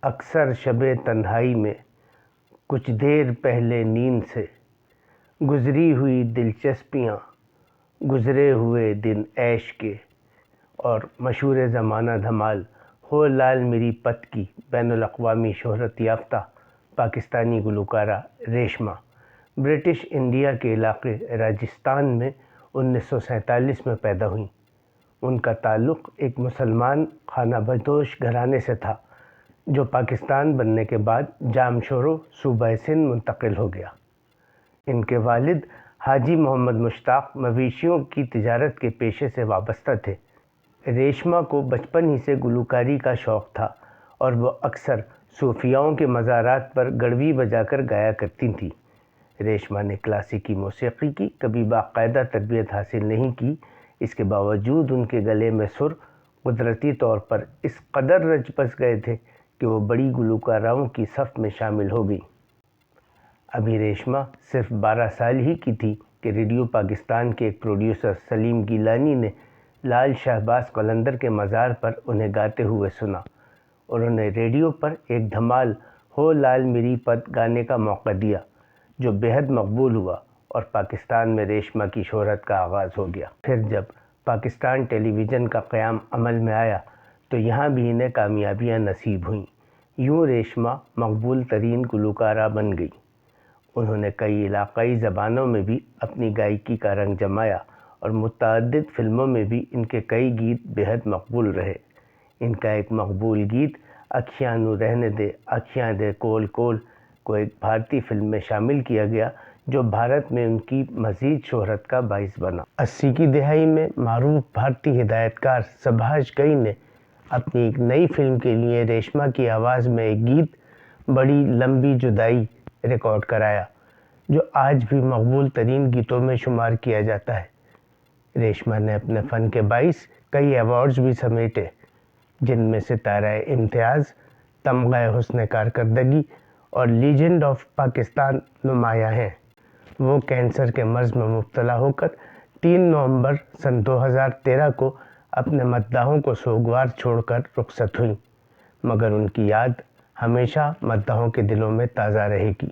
اکثر شب تنہائی میں کچھ دیر پہلے نیند سے گزری ہوئی دلچسپیاں، گزرے ہوئے دن عیش کے، اور مشہور زمانہ دھمال ہو لال میری پت کی بین الاقوامی شہرت یافتہ پاکستانی گلوکارہ ریشما برٹش انڈیا کے علاقے راجستھان میں 1947 میں پیدا ہوئیں۔ ان کا تعلق ایک مسلمان خانہ بدوش گھرانے سے تھا جو پاکستان بننے کے بعد جامشورو صوبہ سندھ منتقل ہو گیا۔ ان کے والد حاجی محمد مشتاق مویشیوں کی تجارت کے پیشے سے وابستہ تھے۔ ریشما کو بچپن ہی سے گلوکاری کا شوق تھا اور وہ اکثر صوفیاؤں کے مزارات پر گڑوی بجا کر گایا کرتی تھیں۔ ریشما نے کلاسیکی موسیقی کی کبھی باقاعدہ تربیت حاصل نہیں کی، اس کے باوجود ان کے گلے میں سر قدرتی طور پر اس قدر رچ بس گئے تھے کہ وہ بڑی گلوکاراؤں کی صف میں شامل ہو گئیں۔ ابھی ریشما صرف 12 سال ہی کی تھی کہ ریڈیو پاکستان کے ایک پروڈیوسر سلیم گیلانی نے لال شہباز قلندر کے مزار پر انہیں گاتے ہوئے سنا اور انہیں ریڈیو پر ایک دھمال ہو لال میری پت گانے کا موقع دیا، جو بہت مقبول ہوا اور پاکستان میں ریشما کی شہرت کا آغاز ہو گیا۔ پھر جب پاکستان ٹیلی ویژن کا قیام عمل میں آیا تو یہاں بھی انہیں کامیابیاں نصیب ہوئیں۔ یوں ریشما مقبول ترین گلوکارہ بن گئی۔ انہوں نے کئی علاقائی زبانوں میں بھی اپنی گائیکی کا رنگ جمایا اور متعدد فلموں میں بھی ان کے کئی گیت بہت مقبول رہے۔ ان کا ایک مقبول گیت اکھیاں نو رہنے دے اکھیاں دے کول کول کو ایک بھارتی فلم میں شامل کیا گیا جو بھارت میں ان کی مزید شہرت کا باعث بنا۔ 80 کی دہائی میں معروف بھارتی ہدایت کار سبھاش گئی نے اپنی ایک نئی فلم کے لیے ریشما کی آواز میں ایک گیت بڑی لمبی جدائی ریکارڈ کرایا جو آج بھی مقبول ترین گیتوں میں شمار کیا جاتا ہے۔ ریشما نے اپنے فن کے باعث کئی ایوارڈز بھی سمیٹے جن میں ستارہ امتیاز، تمغہ حسن کارکردگی اور لیجنڈ آف پاکستان نمایاں ہیں۔ وہ کینسر کے مرض میں مبتلا ہو کر 3 نومبر سن 2013 کو اپنے مداحوں کو سوگوار چھوڑ کر رخصت ہوئیں، مگر ان کی یاد ہمیشہ مداحوں کے دلوں میں تازہ رہے گی۔